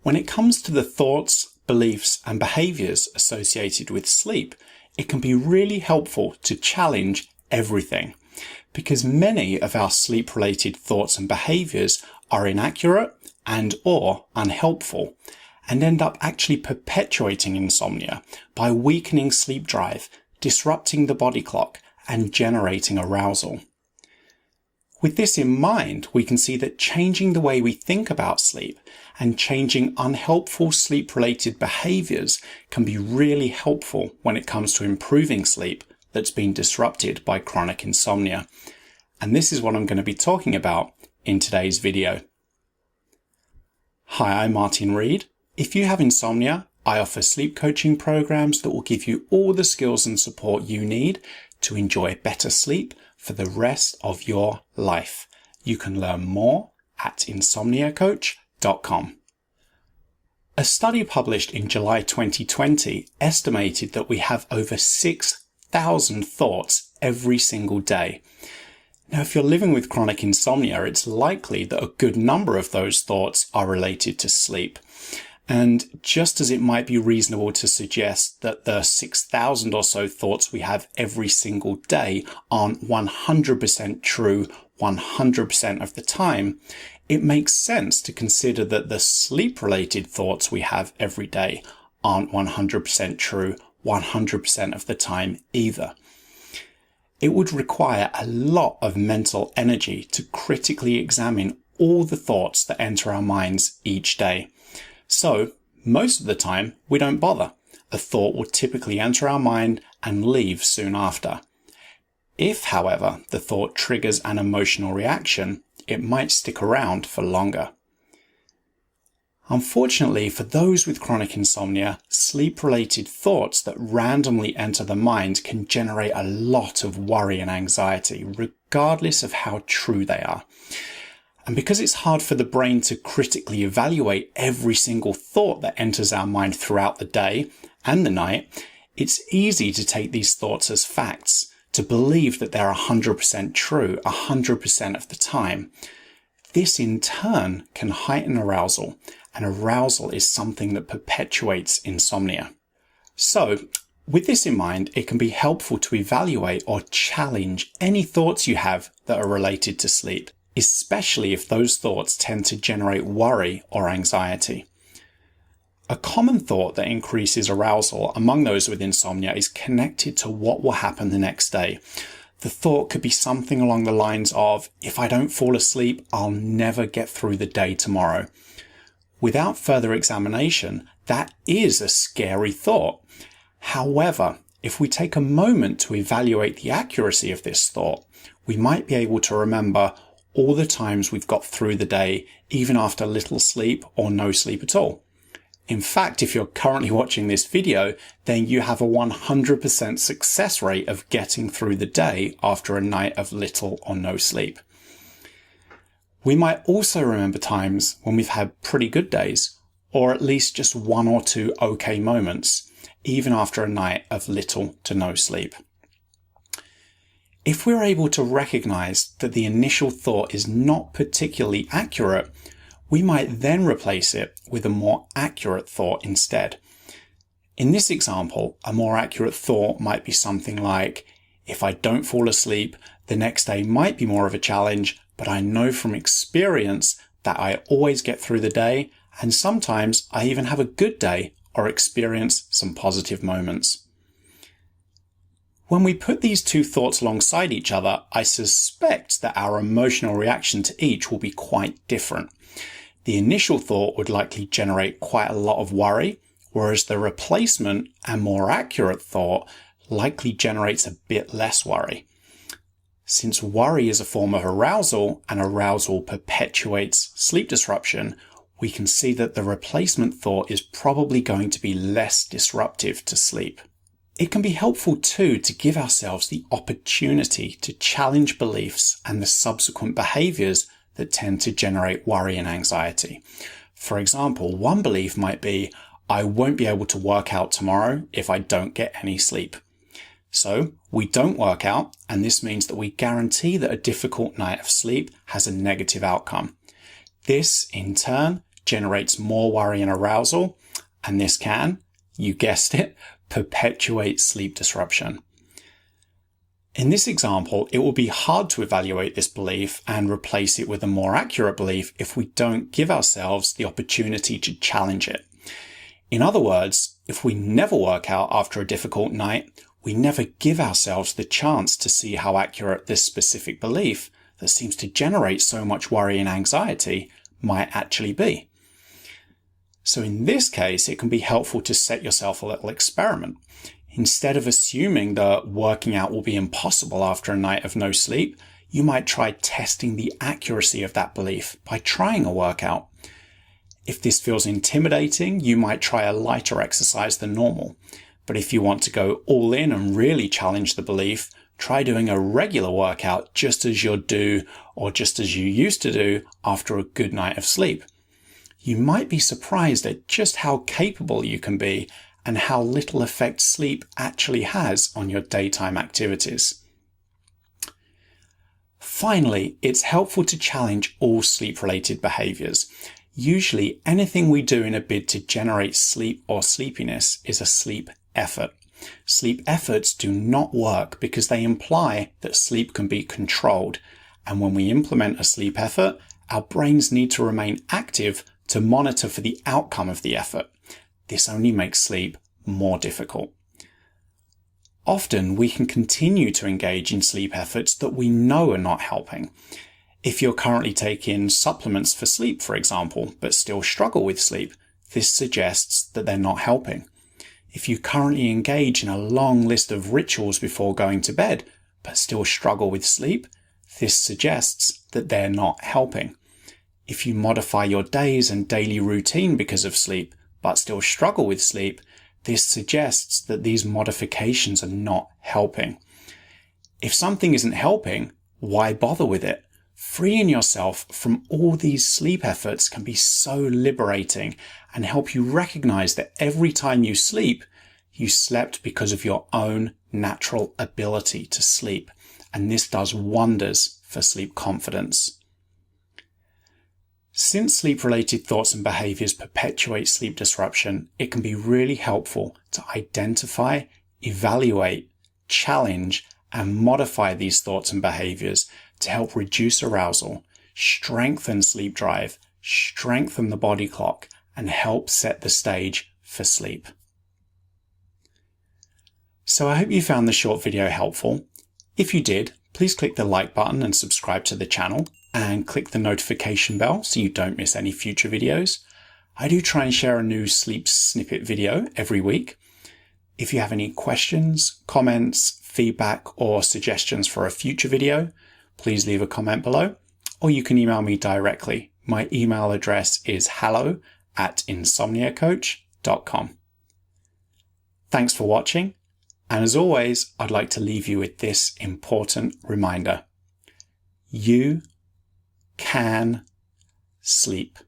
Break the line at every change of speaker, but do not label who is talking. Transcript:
When it comes to the thoughts, beliefs, and behaviors associated with sleep, it can be really helpful to challenge everything, because many of our sleep-related thoughts and behaviors are inaccurate and/or unhelpful, and end up actually perpetuating insomnia by weakening sleep drive, disrupting the body clock, and generating arousal. With this in mind, we can see that changing the way we think about sleep and changing unhelpful sleep-related behaviors can be really helpful when it comes to improving sleep that's been disrupted by chronic insomnia. And this is what I'm going to be talking about in today's video. Hi, I'm Martin Reed. If you have insomnia, I offer sleep coaching programs that will give you all the skills and support you need to enjoy better sleep for the rest of your life. You can learn more at insomniacoach.com. A study published in July 2020 estimated that we have over 6,000 thoughts every single day. Now, if you're living with chronic insomnia, it's likely that a good number of those thoughts are related to sleep. And just as it might be reasonable to suggest that the 6,000 or so thoughts we have every single day aren't 100% true 100% of the time, it makes sense to consider that the sleep-related thoughts we have every day aren't 100% true 100% of the time either. It would require a lot of mental energy to critically examine all the thoughts that enter our minds each day. So, most of the time, we don't bother. A thought will typically enter our mind and leave soon after. If, however, the thought triggers an emotional reaction, it might stick around for longer. Unfortunately, for those with chronic insomnia, sleep-related thoughts that randomly enter the mind can generate a lot of worry and anxiety, regardless of how true they are. And because it's hard for the brain to critically evaluate every single thought that enters our mind throughout the day and the night, it's easy to take these thoughts as facts, to believe that they're 100% true 100% of the time. This in turn can heighten arousal, and arousal is something that perpetuates insomnia. So, with this in mind, it can be helpful to evaluate or challenge any thoughts you have that are related to sleep, especially if those thoughts tend to generate worry or anxiety. A common thought that increases arousal among those with insomnia is connected to what will happen the next day. The thought could be something along the lines of, if I don't fall asleep, I'll never get through the day tomorrow. Without further examination, that is a scary thought. However, if we take a moment to evaluate the accuracy of this thought, we might be able to remember all the times we've got through the day, even after little sleep or no sleep at all. In fact, if you're currently watching this video, then you have a 100% success rate of getting through the day after a night of little or no sleep. We might also remember times when we've had pretty good days, or at least just one or two okay moments, even after a night of little to no sleep. If we're able to recognize that the initial thought is not particularly accurate, we might then replace it with a more accurate thought instead. In this example, a more accurate thought might be something like, if I don't fall asleep, the next day might be more of a challenge, but I know from experience that I always get through the day, and sometimes I even have a good day or experience some positive moments. When we put these two thoughts alongside each other, I suspect that our emotional reaction to each will be quite different. The initial thought would likely generate quite a lot of worry, whereas the replacement and more accurate thought likely generates a bit less worry. Since worry is a form of arousal and arousal perpetuates sleep disruption, we can see that the replacement thought is probably going to be less disruptive to sleep. It can be helpful too to give ourselves the opportunity to challenge beliefs and the subsequent behaviors that tend to generate worry and anxiety. For example, one belief might be, I won't be able to work out tomorrow if I don't get any sleep. So we don't work out, and this means that we guarantee that a difficult night of sleep has a negative outcome. This, in turn, generates more worry and arousal, and this can, you guessed it, perpetuate sleep disruption. In this example, it will be hard to evaluate this belief and replace it with a more accurate belief if we don't give ourselves the opportunity to challenge it. In other words, if we never work out after a difficult night, we never give ourselves the chance to see how accurate this specific belief that seems to generate so much worry and anxiety might actually be. So in this case, it can be helpful to set yourself a little experiment. Instead of assuming that working out will be impossible after a night of no sleep, you might try testing the accuracy of that belief by trying a workout. If this feels intimidating, you might try a lighter exercise than normal. But if you want to go all in and really challenge the belief, try doing a regular workout just as you do or just as you used to do after a good night of sleep. You might be surprised at just how capable you can be and how little effect sleep actually has on your daytime activities. Finally, it's helpful to challenge all sleep-related behaviors. Usually, anything we do in a bid to generate sleep or sleepiness is a sleep effort. Sleep efforts do not work because they imply that sleep can be controlled, and when we implement a sleep effort, our brains need to remain active to monitor for the outcome of the effort. This only makes sleep more difficult. Often we can continue to engage in sleep efforts that we know are not helping. If you're currently taking supplements for sleep, for example, but still struggle with sleep, this suggests that they're not helping. If you currently engage in a long list of rituals before going to bed, but still struggle with sleep, this suggests that they're not helping. If you modify your days and daily routine because of sleep, but still struggle with sleep, this suggests that these modifications are not helping. If something isn't helping, why bother with it? Freeing yourself from all these sleep efforts can be so liberating and help you recognize that every time you sleep, you slept because of your own natural ability to sleep. And this does wonders for sleep confidence. Since sleep-related thoughts and behaviors perpetuate sleep disruption, it can be really helpful to identify, evaluate, challenge, and modify these thoughts and behaviors to help reduce arousal, strengthen sleep drive, strengthen the body clock, and help set the stage for sleep. So I hope you found this short video helpful. If you did, please click the like button and subscribe to the channel, and click the notification bell so you don't miss any future videos. I do try and share a new sleep snippet video every week. If you have any questions, comments, feedback, or suggestions for a future video, please leave a comment below, or you can email me directly. My email address is hello@insomniacoach.com. Thanks for watching, and as always, I'd like to leave you with this important reminder. You can sleep.